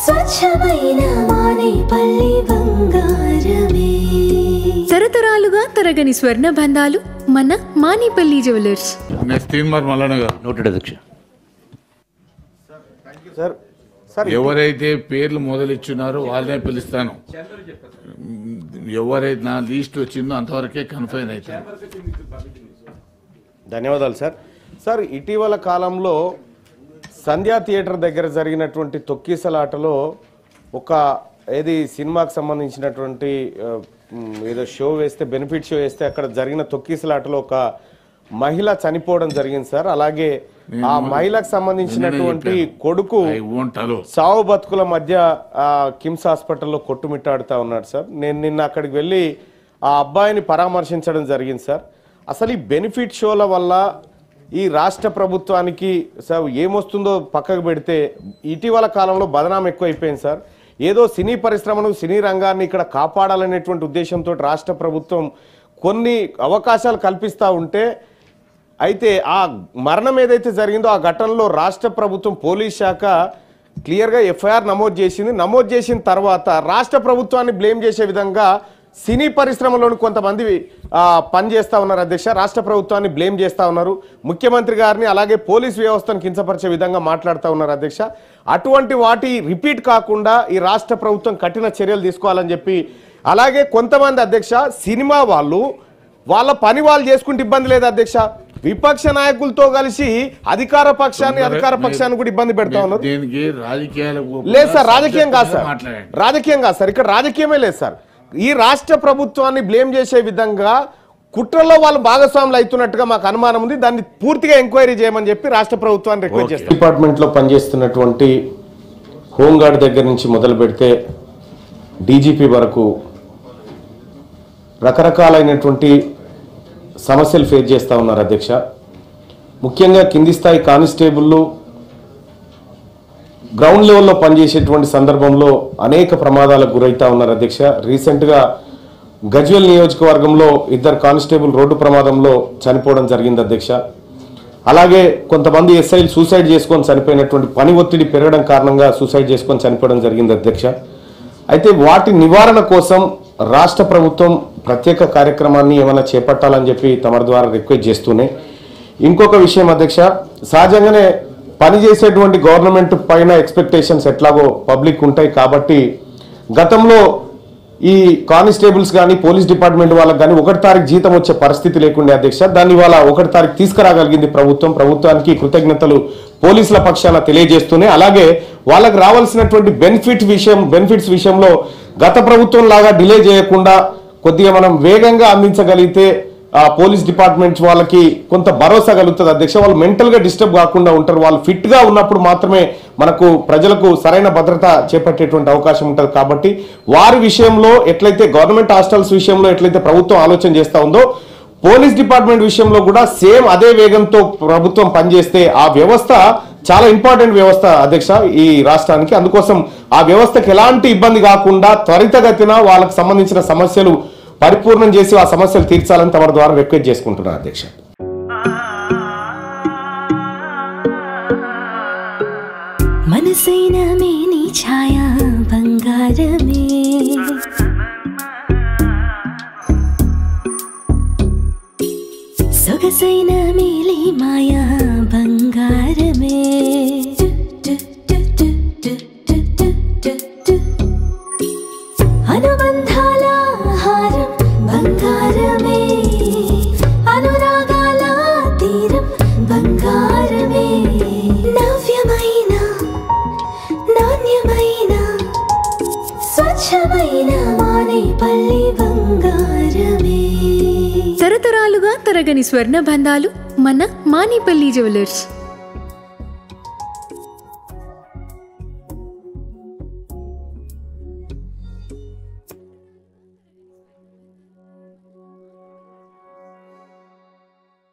స్వచ్ఛమైన మానేపల్లి బంగారమే. తరతరాలుగా తరగని స్వర్ణ బంధాలు మన మానేపల్లి జ్యువెలర్స్. ఎవరైతే పేర్లు మొదలిచ్చున్నారో వాళ్ళనే పిలుస్తాను. ఎవరైతే నా లిస్ట్ వచ్చిందో అంతవరకే కన్ఫైన్ అవుతాను. ధన్యవాదాలు సార్. సార్, ఇటీవల కాలంలో సంధ్యా థియేటర్ దగ్గర జరిగినటువంటి తొక్కిసలాటలో ఏది సినిమాకి సంబంధించినటువంటి ఏదో షో వేస్తే, బెనిఫిట్ షో వేస్తే అక్కడ జరిగిన తొక్కిసలాటలో ఒక మహిళ చనిపోవడం జరిగింది సార్. అలాగే ఆ మహిళకు సంబంధించినటువంటి కొడుకు సావు బతుకుల మధ్య కిమ్స్ హాస్పిటల్లో కొట్టుమిట్టాడుతూ ఉన్నాడు సార్. నేను నిన్న అక్కడికి వెళ్ళి ఆ అబ్బాయిని పరామర్శించడం జరిగింది సార్. అసలు ఈ బెనిఫిట్ షోల వల్ల ఈ రాష్ట్ర ప్రభుత్వానికి సార్ ఏమొస్తుందో పక్కకు పెడితే ఇటీవల కాలంలో బదనాం ఎక్కువైపోయింది సార్. ఏదో సినీ పరిశ్రమను, సినీ రంగాన్ని ఇక్కడ కాపాడాలనేటువంటి ఉద్దేశంతో రాష్ట్ర ప్రభుత్వం కొన్ని అవకాశాలు కల్పిస్తూ ఉంటే, అయితే ఆ మరణం ఏదైతే జరిగిందో ఆ ఘటనలో రాష్ట్ర ప్రభుత్వం పోలీస్ శాఖ క్లియర్గా ఎఫ్ఐఆర్ నమోదు చేసింది. నమోదు చేసిన తర్వాత రాష్ట్ర ప్రభుత్వాన్ని బ్లేమ్ చేసే విధంగా సినీ పరిశ్రమలోని కొంతమంది పనిచేస్తూ ఉన్నారు అధ్యక్ష. రాష్ట్ర ప్రభుత్వాన్ని బ్లేమ్ చేస్తూ ఉన్నారు. ముఖ్యమంత్రి గారిని అలాగే పోలీస్ వ్యవస్థను కించపరిచే విధంగా మాట్లాడుతూ ఉన్నారు అధ్యక్ష. అటువంటి వాటి రిపీట్ కాకుండా ఈ రాష్ట్ర ప్రభుత్వం కఠిన చర్యలు తీసుకోవాలని చెప్పి, అలాగే కొంతమంది అధ్యక్ష సినిమా వాళ్ళ పని వాళ్ళు చేసుకుంటే ఇబ్బంది లేదు అధ్యక్ష, విపక్ష నాయకులతో కలిసి అధికార పక్షాన్ని కూడా ఇబ్బంది పెడతా ఉన్నారు. లేదు సార్, రాజకీయం కాదు సార్, రాజకీయం కాదు సార్, ఇక్కడ రాజకీయమే లేదు సార్. ఈ రాష్ట్ర ప్రభుత్వాన్ని బ్లేమ్ చేసే విధంగా కుట్రలో వాళ్ళు భాగస్వాములు అవుతున్నట్టుగా మాకు అనుమానం ఉంది. దాన్ని పూర్తిగా ఎంక్వైరీ చేయమని చెప్పి రాష్ట్ర ప్రభుత్వాన్ని రిక్వెస్ట్ చేస్తాం. డిపార్ట్మెంట్ లో పనిచేస్తున్నటువంటి హోంగార్డ్ దగ్గర నుంచి మొదలు పెడితే డీజీపీ వరకు రకరకాలైనటువంటి సమస్యలు ఫేస్ చేస్తూ ఉన్నారు అధ్యక్ష. ముఖ్యంగా కింది స్థాయి కానిస్టేబుళ్ళు గ్రౌండ్ లెవెల్లో పనిచేసేటువంటి సందర్భంలో అనేక ప్రమాదాలకు గురవుతూ ఉన్నారు అధ్యక్ష. రీసెంట్గా గజ్వేల్ నియోజకవర్గంలో 2 కానిస్టేబుల్ రోడ్డు ప్రమాదంలో చనిపోవడం జరిగింది అధ్యక్ష. అలాగే కొంతమంది ఎస్ఐలు సూసైడ్ చేసుకొని చనిపోయినటువంటి పని ఒత్తిడి పెరగడం కారణంగా సూసైడ్ చేసుకొని చనిపోవడం జరిగింది అధ్యక్ష. అయితే వాటి నివారణ కోసం రాష్ట్ర ప్రభుత్వం ప్రత్యేక కార్యక్రమాన్ని ఏమైనా చేపట్టాలని చెప్పి తమరి ద్వారా రిక్వెస్ట్ చేస్తూనే, ఇంకొక విషయం అధ్యక్ష, సహజంగానే పనిచేసేటువంటి గవర్నమెంట్ పైన ఎక్స్పెక్టేషన్స్ ఎట్లాగో పబ్లిక్ ఉంటాయి కాబట్టి గతంలో ఈ కానిస్టేబుల్స్ కానీ పోలీస్ డిపార్ట్మెంట్ వాళ్ళకి కానీ 1వ తారీఖు జీతం వచ్చే పరిస్థితి లేకుండే అధ్యక్ష. దాన్ని వాళ్ళ 1వ తారీఖు తీసుకురాగలిగింది ప్రభుత్వానికి కృతజ్ఞతలు పోలీసుల పక్షాన తెలియజేస్తూనే, అలాగే వాళ్ళకి రావాల్సినటువంటి బెనిఫిట్స్ విషయంలో గత ప్రభుత్వం లాగా డిలే చేయకుండా కొద్దిగా మనం వేగంగా అందించగలిగితే పోలీస్ డిపార్ట్మెంట్ వాళ్ళకి కొంత భరోసా కలుగుతుంది అధ్యక్ష. వాళ్ళు మెంటల్గా డిస్టర్బ్ కాకుండా ఉంటారు. వాళ్ళు ఫిట్గా ఉన్నప్పుడు మాత్రమే మనకు ప్రజలకు సరైన భద్రత చేపట్టేటువంటి అవకాశం ఉంటుంది. కాబట్టి వారి విషయంలో ఎట్లయితే గవర్నమెంట్ హాస్టల్స్ విషయంలో ఎట్లయితే ప్రభుత్వం ఆలోచన చేస్తూ ఉందో, పోలీస్ డిపార్ట్మెంట్ విషయంలో కూడా సేమ్ అదే వేగంతో ప్రభుత్వం పనిచేస్తే ఆ వ్యవస్థ చాలా ఇంపార్టెంట్ వ్యవస్థ అధ్యక్ష ఈ రాష్ట్రానికి. అందుకోసం ఆ వ్యవస్థకు ఎలాంటి ఇబ్బంది కాకుండా త్వరితగతిన వాళ్ళకి సంబంధించిన సమస్యలు పరిపూర్ణం చేసి ఆ సమస్యలు తీర్చాలని తమ ద్వారా రిక్వెస్ట్ చేసుకుంటున్నారు అధ్యక్ష. మనసైన మేని ఛాయా బంగారమే, సొగసైన మేలి మాయా బంగారమే, అనుబంధాల హారం బంగారమే, అనురాగాల తీరం బంగారమే, నవ్యమైన నాణ్యమైన స్వచ్ఛమైన మానేపల్లి బంగారమే. తరతరాలుగా తరగని స్వర్ణ బంధాలు మన మానేపల్లి జ్యువెలర్స్.